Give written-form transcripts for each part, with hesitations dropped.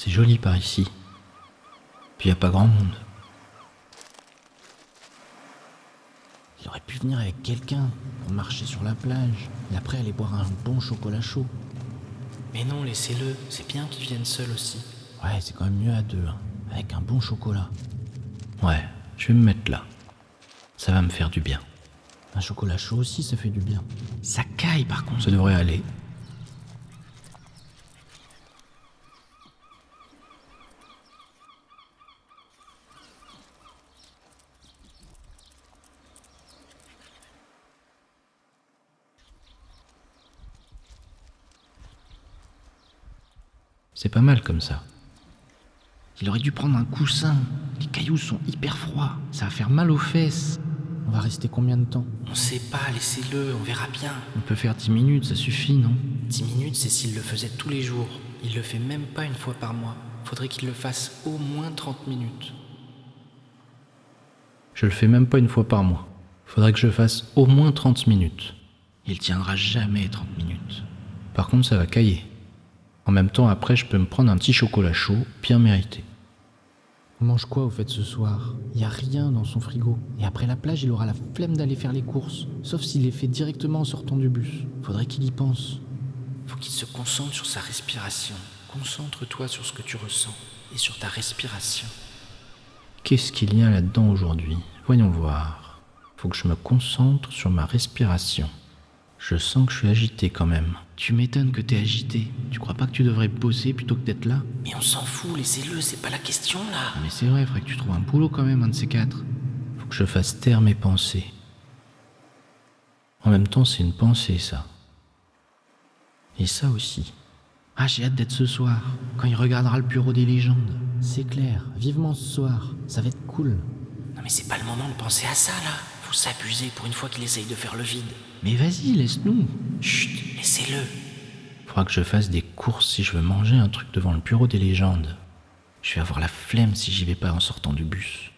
C'est joli par ici. Puis y a pas grand monde. Il aurait pu venir avec quelqu'un pour marcher sur la plage et après aller boire un bon chocolat chaud. Mais non, laissez-le, c'est bien qu'il vienne seul aussi. Ouais, c'est quand même mieux à deux, hein, avec un bon chocolat. Ouais, je vais me mettre là. Ça va me faire du bien. Un chocolat chaud aussi, ça fait du bien. Ça caille par contre. Ça devrait aller. C'est pas mal comme ça. Il aurait dû prendre un coussin. Les cailloux sont hyper froids. Ça va faire mal aux fesses. On va rester combien de temps? On sait pas, laissez-le, on verra bien. On peut faire 10 minutes, ça suffit, non? 10 minutes, c'est s'il le faisait tous les jours. Il le fait même pas une fois par mois. Faudrait qu'il le fasse au moins 30 minutes. Je le fais même pas une fois par mois. Faudrait que je fasse au moins 30 minutes. Il tiendra jamais 30 minutes. Par contre, ça va cailler. En même temps, après, je peux me prendre un petit chocolat chaud, bien mérité. On mange quoi au fait ce soir? Y a rien dans son frigo. Et après la plage, il aura la flemme d'aller faire les courses. Sauf s'il les fait directement en sortant du bus. Faudrait qu'il y pense. Faut qu'il se concentre sur sa respiration. Concentre-toi sur ce que tu ressens et sur ta respiration. Qu'est-ce qu'il y a là-dedans aujourd'hui? Voyons voir. Faut que je me concentre sur ma respiration. Je sens que je suis agité quand même. Tu m'étonnes que t'es agité. Tu crois pas que tu devrais bosser plutôt que d'être là? Mais on s'en fout, laissez-le, c'est pas la question là. Mais c'est vrai, faudrait que tu trouves un boulot quand même, un de ces quatre. Faut que je fasse taire mes pensées. En même temps, c'est une pensée, ça. Et ça aussi. Ah, j'ai hâte d'être ce soir, quand il regardera le bureau des légendes. C'est clair, vivement ce soir, ça va être cool. Non mais c'est pas le moment de penser à ça là. Faut s'abuser pour une fois qu'il essaye de faire le vide. Mais vas-y, laisse-nous. Chut, laissez-le. Faudra que je fasse des courses si je veux manger un truc devant le bureau des légendes. Je vais avoir la flemme si j'y vais pas en sortant du bus.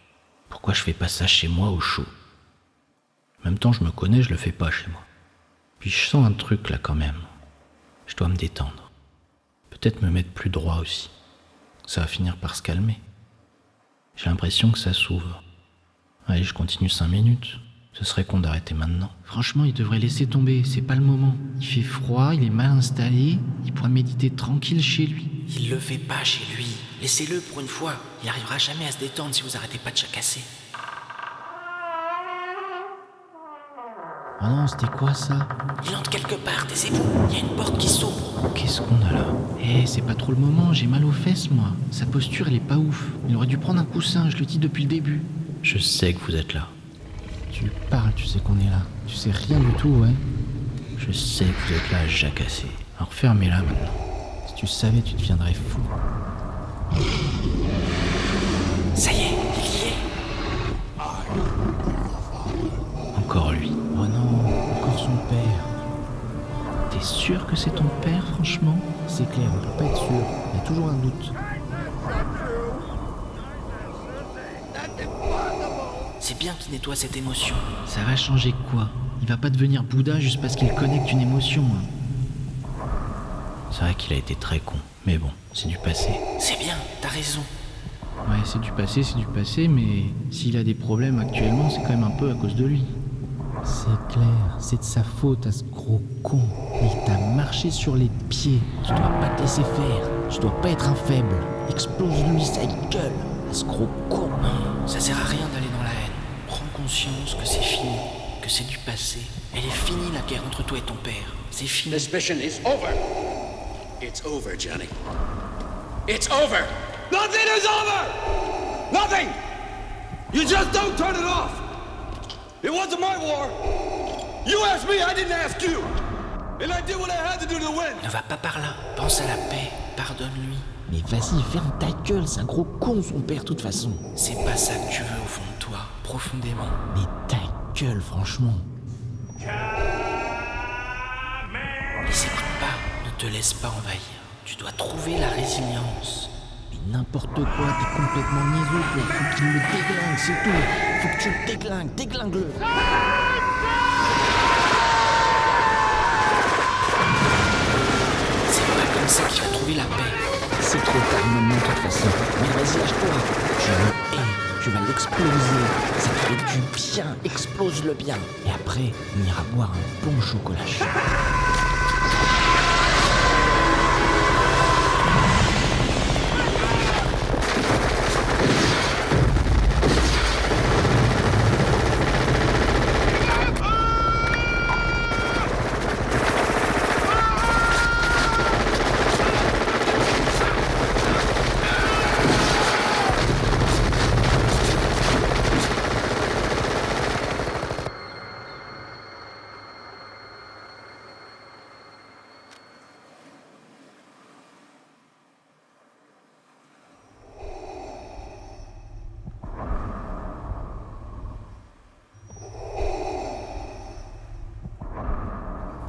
Pourquoi je fais pas ça chez moi au chaud? En même temps, je me connais, je le fais pas chez moi. Puis je sens un truc là quand même. Je dois me détendre. Peut-être me mettre plus droit aussi. Ça va finir par se calmer. J'ai l'impression que ça s'ouvre. Allez, je continue 5 minutes. Ce serait con d'arrêter maintenant. Franchement, il devrait laisser tomber, c'est pas le moment. Il fait froid, il est mal installé, il pourra méditer tranquille chez lui. Il le fait pas chez lui. Laissez-le pour une fois. Il arrivera jamais à se détendre si vous arrêtez pas de chacasser. Ah non, c'était quoi ça? Il entre quelque part, taisez-vous. Il y a une porte qui s'ouvre. Qu'est-ce qu'on a là? C'est pas trop le moment, j'ai mal aux fesses moi. Sa posture, elle est pas ouf. Il aurait dû prendre un coussin, je le dis depuis le début. Je sais que vous êtes là. Tu parles, tu sais qu'on est là. Tu sais rien du tout, ouais. Je sais que vous êtes là à jacasser. Alors fermez-la maintenant. Si tu savais, tu deviendrais fou. Ça y est, il y est. Encore lui. Oh non, encore son père. T'es sûr que c'est ton père, franchement? C'est clair, on peut pas être sûr. Il y a toujours un doute. C'est bien qu'il nettoie cette émotion. Ça va changer quoi? Il va pas devenir Bouddha juste parce qu'il connecte une émotion. Hein. C'est vrai qu'il a été très con. Mais bon, c'est du passé. C'est bien, t'as raison. Ouais, c'est du passé, mais s'il a des problèmes actuellement, c'est quand même un peu à cause de lui. C'est clair, c'est de sa faute à ce gros con. Il t'a marché sur les pieds. Tu dois pas te laisser faire. Tu dois pas être un faible. Explose-lui sa gueule, à ce gros con. Non, ça sert à rien d'aller dans la haine. Prends conscience que c'est fini, que c'est du passé. Elle est finie la guerre entre toi et ton père. C'est fini. This mission is over. It's over, Johnny. It's over. Nothing is over. Nothing. You just don't turn it off. It wasn't my war. You asked me, I didn't ask you. And I did what I had to do to win. Ne va pas par là. Pense à la paix. Pardonne-lui. Mais vas-y, ferme ta gueule, c'est un gros con son père de toute façon. C'est pas ça que tu veux au fond de toi, profondément. Mais ta gueule, franchement. Les écoute pas, ne te laisse pas envahir. Tu dois trouver la résilience. Mais n'importe quoi, t'es complètement niaiseux, toi. Faut qu'il le déglingue, c'est tout. Faut que tu le déglingues, déglingue-le. C'est pas comme ça qu'il va trouver la paix. C'est C'est trop tard maintenant de toute façon. Mais vas-y, lâche-toi. Tu vas l'exploser. Ça te fait du bien. Explose-le bien. Et après, on ira boire un bon chocolat chaud.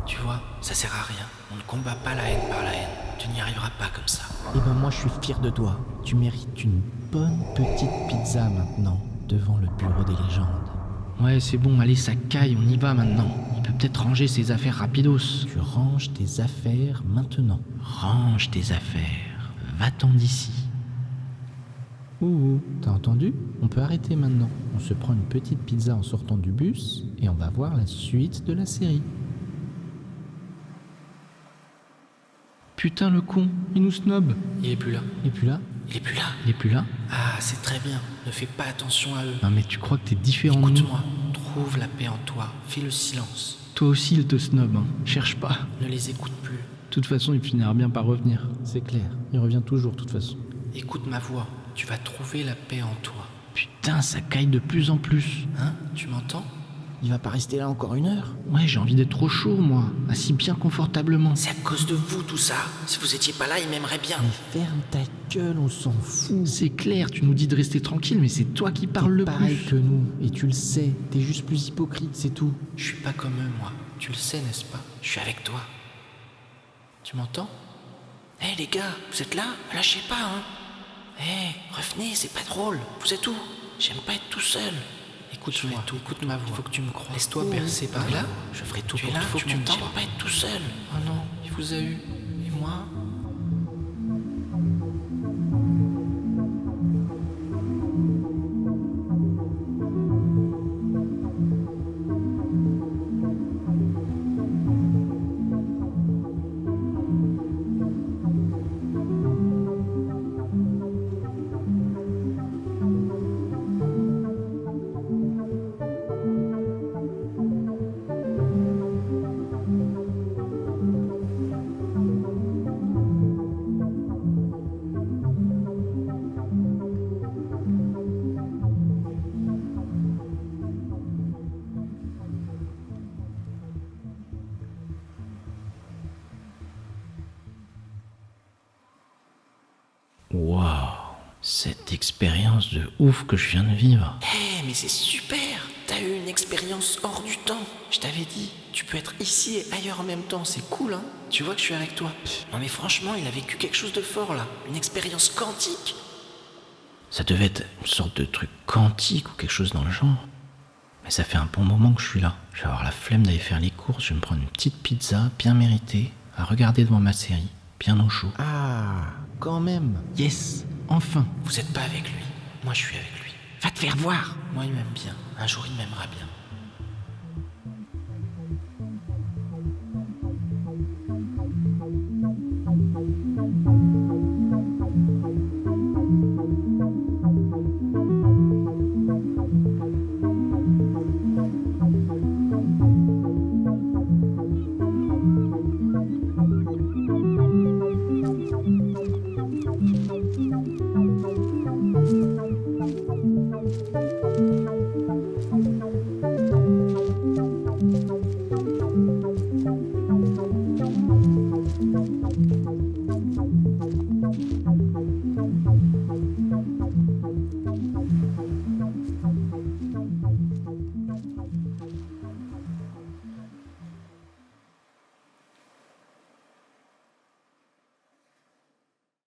Tu vois, ça sert à rien. On ne combat pas la haine par la haine. Tu n'y arriveras pas comme ça. Eh ben moi je suis fier de toi. Tu mérites une bonne petite pizza maintenant, devant le bureau des légendes. Ouais, c'est bon, allez, ça caille, on y va maintenant. Il peut peut-être ranger ses affaires rapidos. Tu ranges tes affaires maintenant. Range tes affaires. Va-t'en d'ici. Ouh, t'as entendu? On peut arrêter maintenant. On se prend une petite pizza en sortant du bus et on va voir la suite de la série. Putain le con, il nous snob. Il est plus là. Il est plus là? Il est plus là. Il est plus là? Ah, c'est très bien. Ne fais pas attention à eux. Non mais tu crois que t'es différent de nous? Écoute-moi. Trouve la paix en toi. Fais le silence. Toi aussi il te snob, hein. Cherche pas. Ne les écoute plus. De toute façon il finira bien par revenir. C'est clair, il revient toujours de toute façon. Écoute ma voix. Tu vas trouver la paix en toi. Putain, ça caille de plus en plus. Hein? Tu m'entends? Il va pas rester là encore 1 heure? Ouais, j'ai envie d'être au chaud, moi. Assis bien confortablement. C'est à cause de vous tout ça. Si vous étiez pas là, il m'aimerait bien. Mais ferme ta gueule, on s'en fout. C'est clair, tu nous dis de rester tranquille, mais c'est toi qui parles le plus. Pareil que nous, et tu le sais. T'es juste plus hypocrite, c'est tout. Je suis pas comme eux, moi. Tu le sais, n'est-ce pas? Je suis avec toi. Tu m'entends? Hé les gars, vous êtes là? Lâchez pas, hein? Hé, revenez, c'est pas drôle. Vous êtes où? J'aime pas être tout seul. Écoute-moi, écoute ma voix. Il faut que tu me crois. Laisse-toi percer par là. Je ferai tout pour toi. Il faut que tu m'entends. J'aime pas être tout seul. Oh non, il vous a eu. Et moi? Waouh, cette expérience de ouf que je viens de vivre. Hé, mais c'est super! T'as eu une expérience hors du temps. Je t'avais dit, tu peux être ici et ailleurs en même temps, c'est cool, hein? Tu vois que je suis avec toi. Non mais franchement, il a vécu quelque chose de fort là. Une expérience quantique. Ça devait être une sorte de truc quantique ou quelque chose dans le genre. Mais ça fait un bon moment que je suis là. Je vais avoir la flemme d'aller faire les courses, je vais me prendre une petite pizza bien méritée, à regarder devant ma série, bien au chaud. Ah, quand même. Yes, enfin. Vous êtes pas avec lui. Moi, je suis avec lui. Va te faire voir. Moi, il m'aime bien. Un jour, il m'aimera bien.